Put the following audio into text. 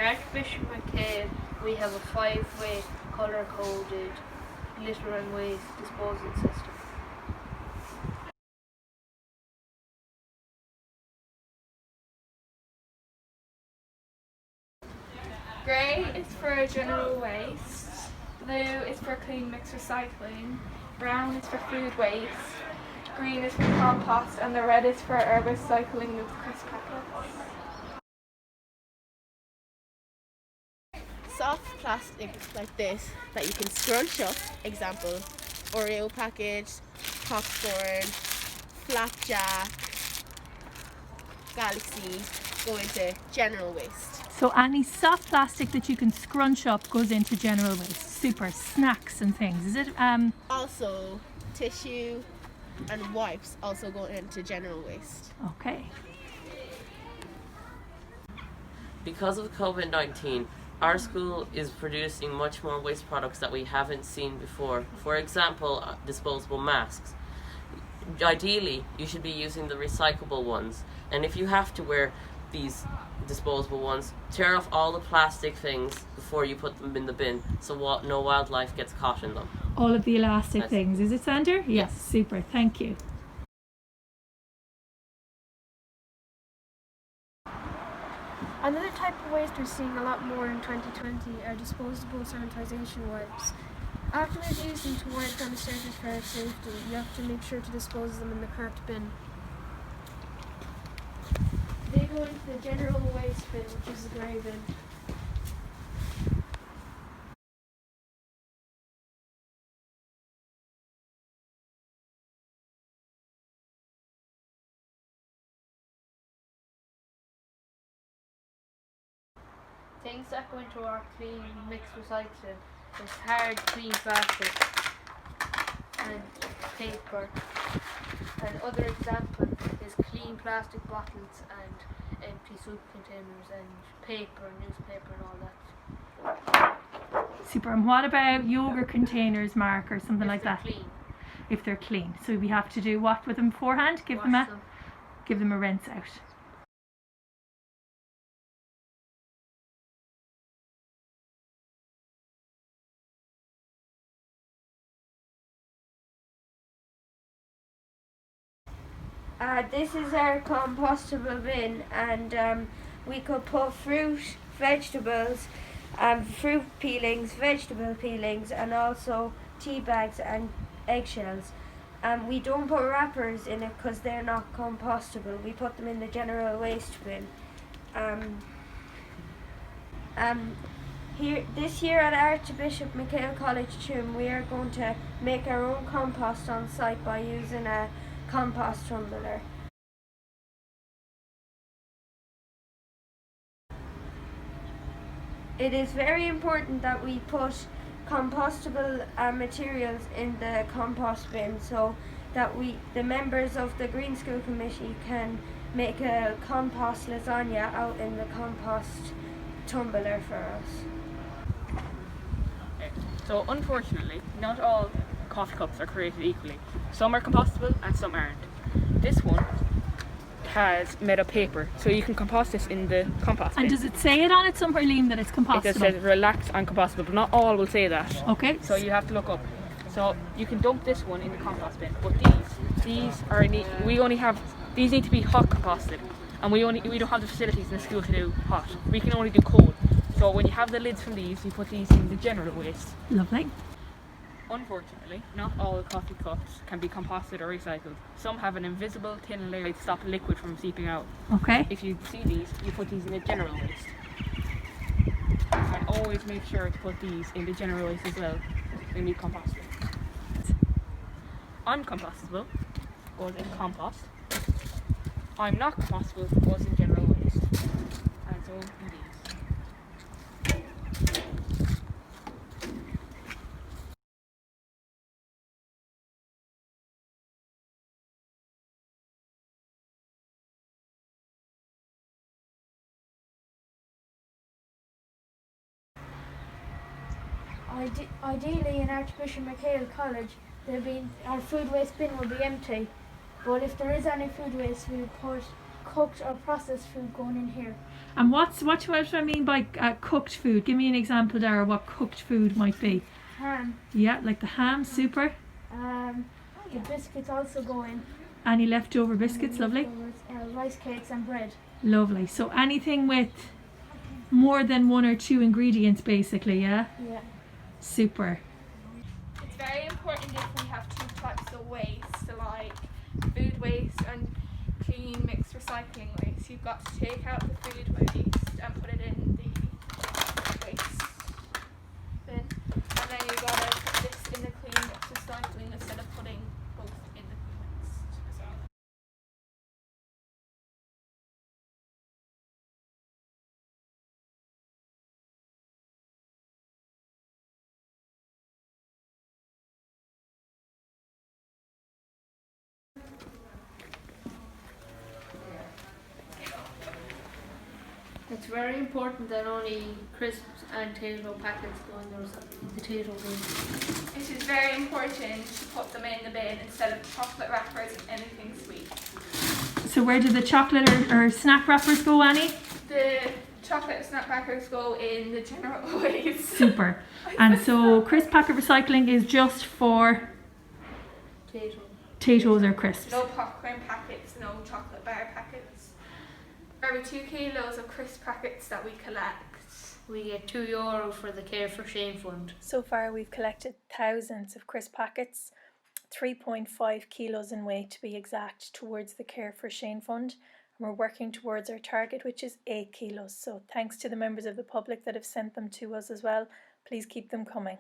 Archbishop McHale, we have a 5-way colour-coded litter and waste disposal system. Grey is for general waste, blue is for clean mix recycling, brown is for food waste, green is for compost, and the red is for recycling of crisp packets. Soft plastic like this that you can scrunch up, example, Oreo package, popcorn, flapjack, Galaxy, go into general waste. So any soft plastic that you can scrunch up goes into general waste. Super. Snacks and things, is it? Also, tissue and wipes also go into general waste. Okay. Because of COVID-19, our school is producing much more waste products that we haven't seen before. For example, disposable masks. Ideally, you should be using the recyclable ones. And if you have to wear these disposable ones, tear off all the plastic things before you put them in the bin so no wildlife gets caught in them. All of the elastic things, is it, Sander? Yes. Super, thank you. Another type of waste we're seeing a lot more in 2020 are disposable sanitisation wipes. After we've used them to wipe down the surface for our safety, you have to make sure to dispose them in the correct bin. They go into the general waste bin, which is the grey bin. Things that go into our clean mixed recycling is hard clean plastic and paper. And other example is clean plastic bottles and empty soup containers and paper and newspaper and all that. Super. And what about yogurt containers, Mark, or something like that? Clean. If they're clean. So we have to do what with them beforehand? Give them a rinse out. This is our compostable bin, and we could put fruit, vegetables, fruit peelings, vegetable peelings, and also tea bags and eggshells. We don't put wrappers in it because they're not compostable. We put them in the general waste bin. This year at Archbishop McHale College Tuam, we are going to make our own compost on site by using a compost tumbler. It is very important that we put compostable materials in the compost bin so that the members of the Green School Committee can make a compost lasagna out in the compost tumbler for us. So unfortunately, not all coffee cups are created equally. Some are compostable and some aren't. This one has made of paper, so you can compost this in the compost bin. And does it say it on it somewhere, Liam, that it's compostable? It just says relax and compostable, but not all will say that. Okay. So you have to look up. So you can dump this one in the compost bin, but these need to be hot composted, and we don't have the facilities in the school to do hot. We can only do cold. So when you have the lids from these, you put these in the general waste. Lovely. Unfortunately, not all coffee cups can be composted or recycled. Some have an invisible thin layer to stop liquid from seeping out. Okay. If you see these, you put these in the general waste. And always make sure to put these in the general waste as well when you compost them. Uncompostable goes in compost. I'm not compostable goes in general waste. And so in these. Ideally, in Archbishop McHale College, our food waste bin will be empty. But if there is any food waste, we put cooked or processed food going in here. And what do I mean by cooked food? Give me an example, Dara, what cooked food might be. Ham. Yeah, like the ham, super. The biscuits also go in. Any leftover biscuits, lovely. Rice cakes and bread. Lovely. So anything with more than 1 or 2 ingredients, basically, yeah? Yeah. Super. It's very important if we have 2 types of waste, like food waste and clean mixed recycling waste. You've got to take out the food waste and put it in the waste bin, and then you've got to put this in the clean mixed recycling instead of putting both in the mixed recycling. It's very important that only crisps and potato packets go in the potato bin. It is very important to put them in the bin instead of chocolate wrappers and anything sweet. So where do the chocolate or snack wrappers go, Annie? The chocolate snack wrappers go in the general waste. Super. And so crisp packet recycling is just for Potato. potatoes or crisps. No popcorn packets, no chocolate bar packets. For every 2 kilos of crisp packets that we collect, We get €2 for the Care for Shane Fund. So far we've collected thousands of crisp packets, 3.5 kilos in weight to be exact, towards the Care for Shane Fund, and we're working towards our target, which is 8 kilos. So thanks to the members of the public that have sent them to us as well. Please keep them coming.